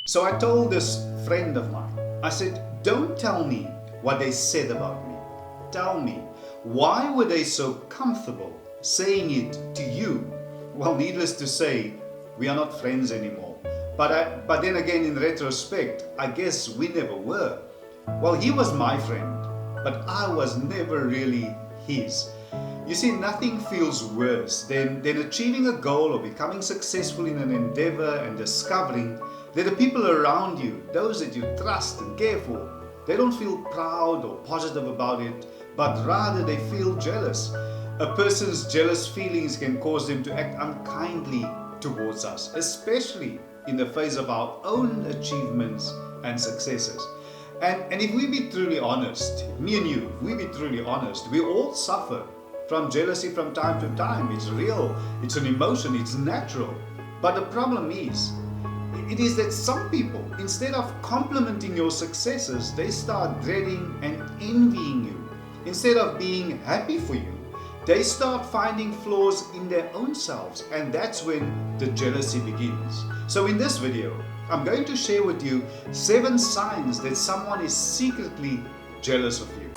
So I told this friend of mine, I said, don't tell me what they said about me. Tell me, why were they so comfortable saying it to you? Well, needless to say, we are not friends anymore. But then again, in retrospect, I guess we never were. Well, he was my friend, but I was never really his. You see, nothing feels worse than achieving a goal or becoming successful in an endeavor and discovering that the people around you, those that you trust and care for, they don't feel proud or positive about it, but rather they feel jealous. A person's jealous feelings can cause them to act unkindly towards us, especially in the face of our own achievements and successes. And if we be truly honest, me and you, if we be truly honest, we all suffer from jealousy from time to time. It's real, it's an emotion, it's natural. But the problem is, it is that some people, instead of complimenting your successes, they start dreading and envying you. Instead of being happy for you, they start finding flaws in their own selves, and that's when the jealousy begins. So in this video, I'm going to share with you 7 signs that someone is secretly jealous of you.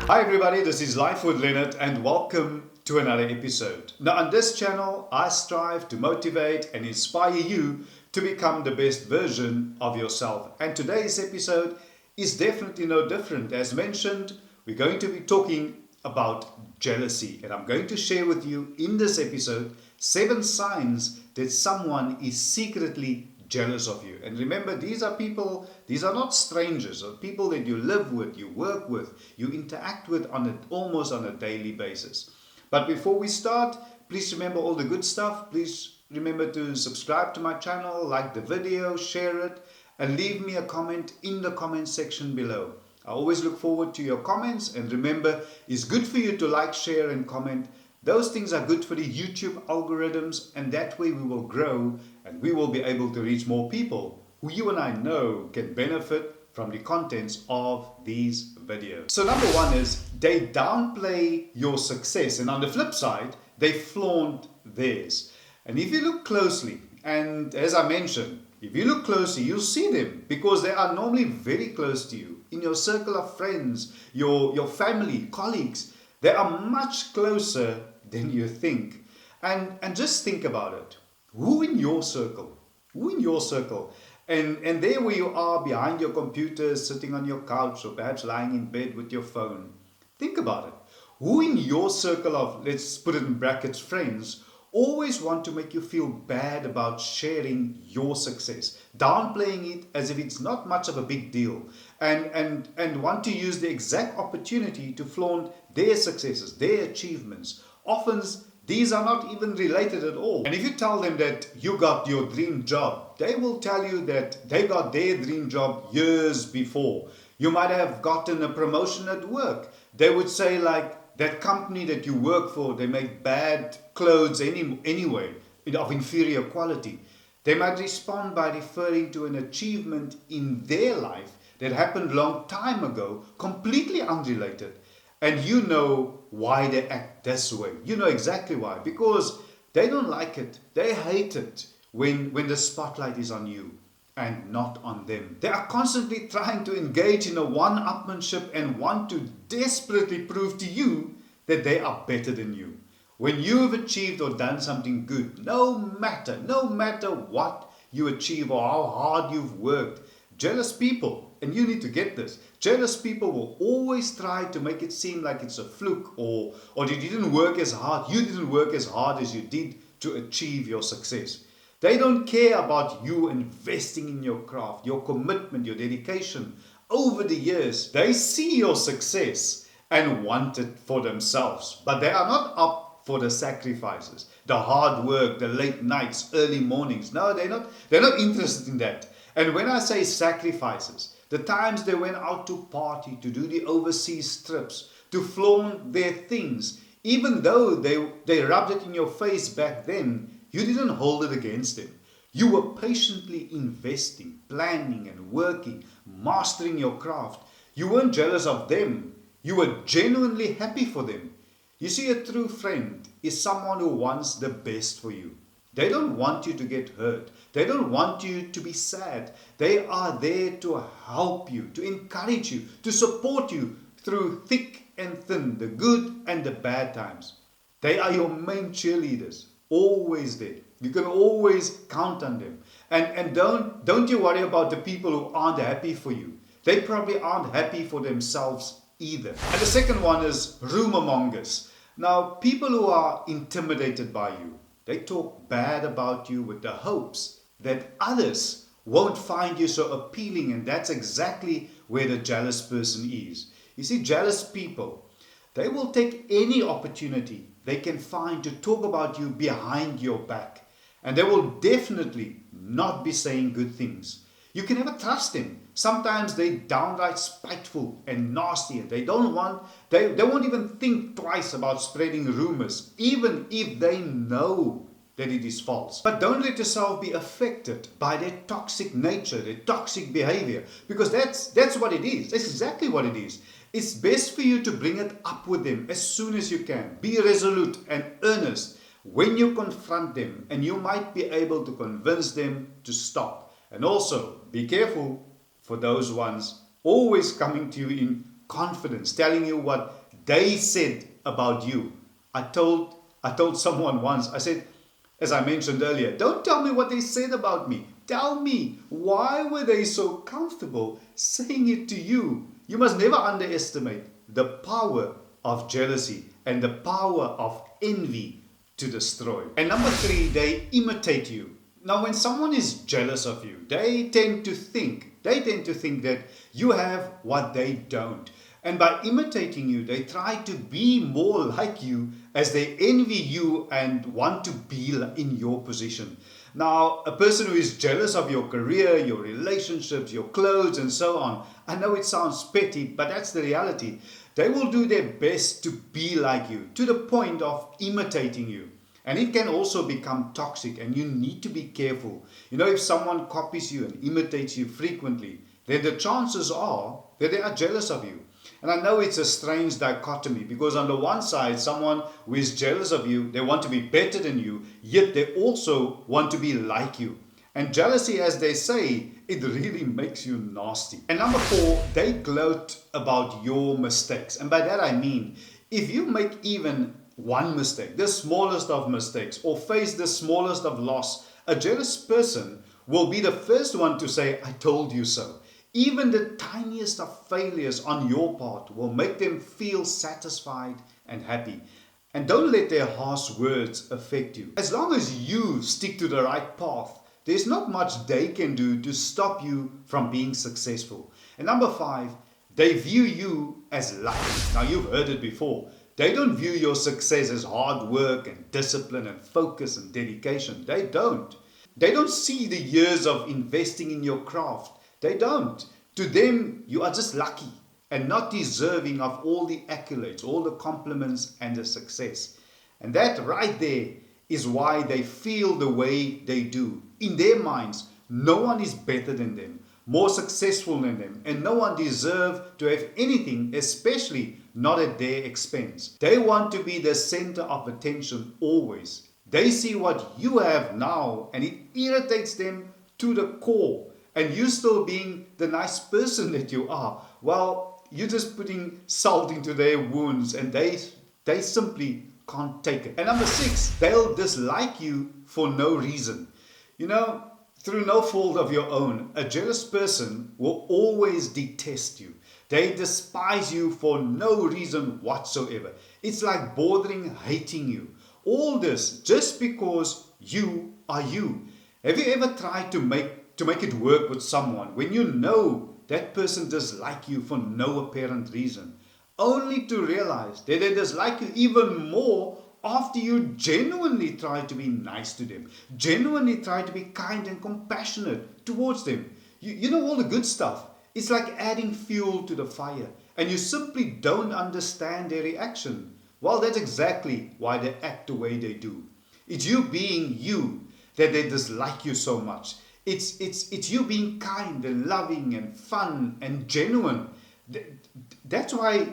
Hi everybody, this is Life with Leonard and welcome to another episode. Now on this channel, I strive to motivate and inspire you to become the best version of yourself. And today's episode is definitely no different. As mentioned, we're going to be talking about jealousy. And I'm going to share with you in this episode 7 signs that someone is secretly jealous of you. And remember, these are people, these are not strangers, or people that you live with, you work with, you interact with almost on a daily basis. But before we start, please remember all the good stuff. Please remember to subscribe to my channel, like the video, share it, and leave me a comment in the comment section below. I always look forward to your comments, and remember, it's good for you to like, share, and comment. Those things are good for the YouTube algorithms, and that way we will grow and we will be able to reach more people who you and I know can benefit from the contents of these videos. So number 1 is they downplay your success, and on the flip side, they flaunt theirs. And if you look closely, and as I mentioned, if you look closely, you'll see them because they are normally very close to you. In your circle of friends, your family, colleagues, they are much closer than you think. And just think about it. Who in your circle? Who in your circle? And there where you are behind your computer, sitting on your couch, or perhaps lying in bed with your phone. Think about it. Who in your circle of, let's put it in brackets, friends, always want to make you feel bad about sharing your success, downplaying it as if it's not much of a big deal, and want to use the exact opportunity to flaunt their successes, their achievements. Often these are not even related at all. And if you tell them that you got your dream job, they will tell you that they got their dream job years before. You might have gotten a promotion at work. They would say, like, that company that you work for, they make bad clothes anyway, of inferior quality. They might respond by referring to an achievement in their life that happened long time ago, completely unrelated. And you know why they act this way. You know exactly why. Because they don't like it. They hate it when the spotlight is on you and not on them. They are constantly trying to engage in a one-upmanship and want to desperately prove to you that they are better than you. When you have achieved or done something good, no matter what you achieve or how hard you've worked, jealous people, and you need to get this, jealous people will always try to make it seem like it's a fluke or that you didn't work as hard. You didn't work as hard as you did to achieve your success. They don't care about you investing in your craft, your commitment, your dedication over the years. They see your success and want it for themselves, but they are not up for the sacrifices, the hard work, the late nights, early mornings. No, they're not interested in that. And when I say sacrifices, the times they went out to party, to do the overseas trips, to flaunt their things, even though they rubbed it in your face back then, you didn't hold it against them. You were patiently investing, planning and working, mastering your craft. You weren't jealous of them. You were genuinely happy for them. You see, a true friend is someone who wants the best for you. They don't want you to get hurt. They don't want you to be sad. They are there to help you, to encourage you, to support you through thick and thin, the good and the bad times. They are your main cheerleaders, always there. You can always count on them. And don't you worry about the people who aren't happy for you. They probably aren't happy for themselves either. And the second one is rumormongers. Now, people who are intimidated by you, they talk bad about you with the hopes that others won't find you so appealing, and that's exactly where the jealous person is. You see, jealous people, they will take any opportunity they can find to talk about you behind your back, and they will definitely not be saying good things. You can never trust them. Sometimes they're downright spiteful and nasty, and they won't even think twice about spreading rumors, even if they know that it is false. But don't let yourself be affected by their toxic nature, their toxic behavior, because that's what it is. That's exactly what it is. It's best for you to bring it up with them as soon as you can. Be resolute and earnest when you confront them, and you might be able to convince them to stop. And also, be careful for those ones always coming to you in confidence, telling you what they said about you. I told someone once, I said, as I mentioned earlier, don't tell me what they said about me. Tell me, why were they so comfortable saying it to you? You must never underestimate the power of jealousy and the power of envy to destroy. And number 3, they imitate you. Now, when someone is jealous of you, they tend to think that you have what they don't. And by imitating you, they try to be more like you as they envy you and want to be in your position. Now, a person who is jealous of your career, your relationships, your clothes, and so on, I know it sounds petty, but that's the reality. They will do their best to be like you, to the point of imitating you. And it can also become toxic, and you need to be careful. You know, if someone copies you and imitates you frequently, then the chances are that they are jealous of you. And I know it's a strange dichotomy, because on the one side, someone who is jealous of you, they want to be better than you, yet they also want to be like you. And jealousy, as they say, it really makes you nasty. And number 4, they gloat about your mistakes. And by that I mean, if you make even one mistake, the smallest of mistakes, or face the smallest of loss, a jealous person will be the first one to say, I told you so. Even the tiniest of failures on your part will make them feel satisfied and happy. And don't let their harsh words affect you. As long as you stick to the right path, there's not much they can do to stop you from being successful. And number 5, they view you as lucky. Now, you've heard it before. They don't view your success as hard work and discipline and focus and dedication. They don't. They don't see the years of investing in your craft. They don't. To them, you are just lucky and not deserving of all the accolades, all the compliments and the success. And that right there is why they feel the way they do. In their minds, no one is better than them, more successful than them, and no one deserves to have anything, especially not at their expense. They want to be the center of attention always. They see what you have now, and it irritates them to the core. And you still being the nice person that you are, well, you're just putting salt into their wounds, and they simply can't take it. And number 6, they'll dislike you for no reason. You know, through no fault of your own, a jealous person will always detest you. They despise you for no reason whatsoever. It's like bordering hating you. All this just because you are you. Have you ever tried to make it work with someone when you know that person dislikes you for no apparent reason, only to realize that they dislike you even more after you genuinely try to be nice to them, genuinely try to be kind and compassionate towards them? You know, all the good stuff. It's like adding fuel to the fire, and you simply don't understand their reaction. Well, that's exactly why they act the way they do. It's you being you that they dislike you so much. It's you being kind and loving and fun and genuine That's why,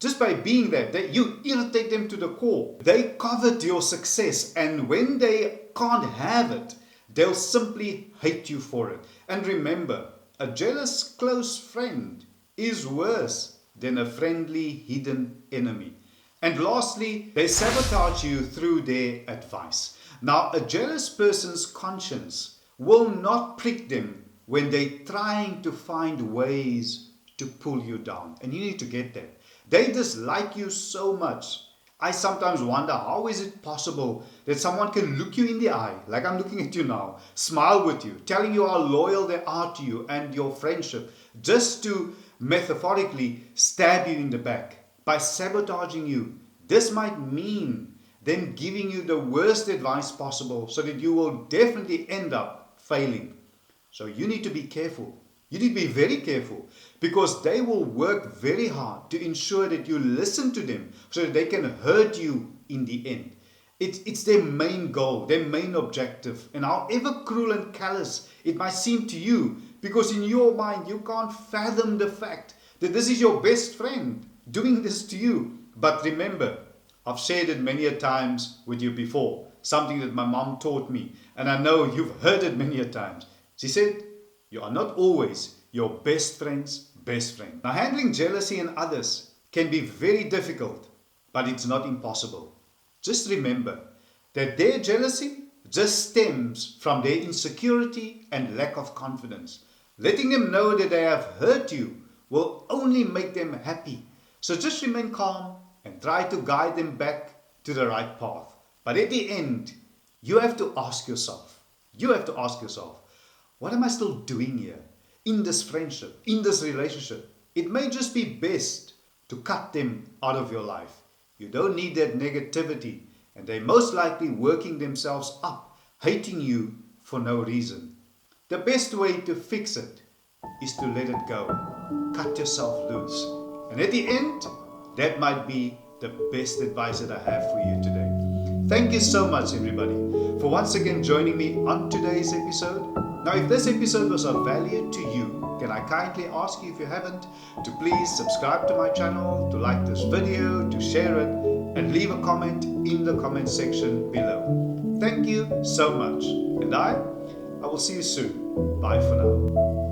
just by being there, you irritate them to the core. They covet your success, and when they can't have it, they'll simply hate you for it. And remember, a jealous close friend is worse than a friendly hidden enemy. And lastly, they sabotage you through their advice. Now, a jealous person's conscience will not prick them when they're trying to find ways to pull you down. And you need to get that. They dislike you so much. I sometimes wonder, how is it possible that someone can look you in the eye, like I'm looking at you now, smile with you, telling you how loyal they are to you and your friendship, just to metaphorically stab you in the back by sabotaging you. This might mean them giving you the worst advice possible so that you will definitely end up failing. So you need to be careful. You need to be very careful, because they will work very hard to ensure that you listen to them so that they can hurt you in the end. It's their main goal, their main objective. And however cruel and callous it might seem to you, because in your mind you can't fathom the fact that this is your best friend doing this to you. But remember, I've shared it many a times with you before, something that my mom taught me, and I know you've heard it many a times. She said, you are not always your best friend's best friend. Now, handling jealousy in others can be very difficult, but it's not impossible. Just remember that their jealousy just stems from their insecurity and lack of confidence. Letting them know that they have hurt you will only make them happy. So just remain calm and try to guide them back to the right path. But at the end, you have to ask yourself, what am I still doing here? In this friendship, in this relationship? It may just be best to cut them out of your life. You don't need that negativity, and they're most likely working themselves up, hating you for no reason. The best way to fix it is to let it go. Cut yourself loose. And at the end, that might be the best advice that I have for you today. Thank you so much, everybody, for once again joining me on today's episode. Now, if this episode was of value to you, can I kindly ask you, if you haven't, to please subscribe to my channel, to like this video, to share it, and leave a comment in the comment section below. Thank you so much, and I will see you soon. Bye for now.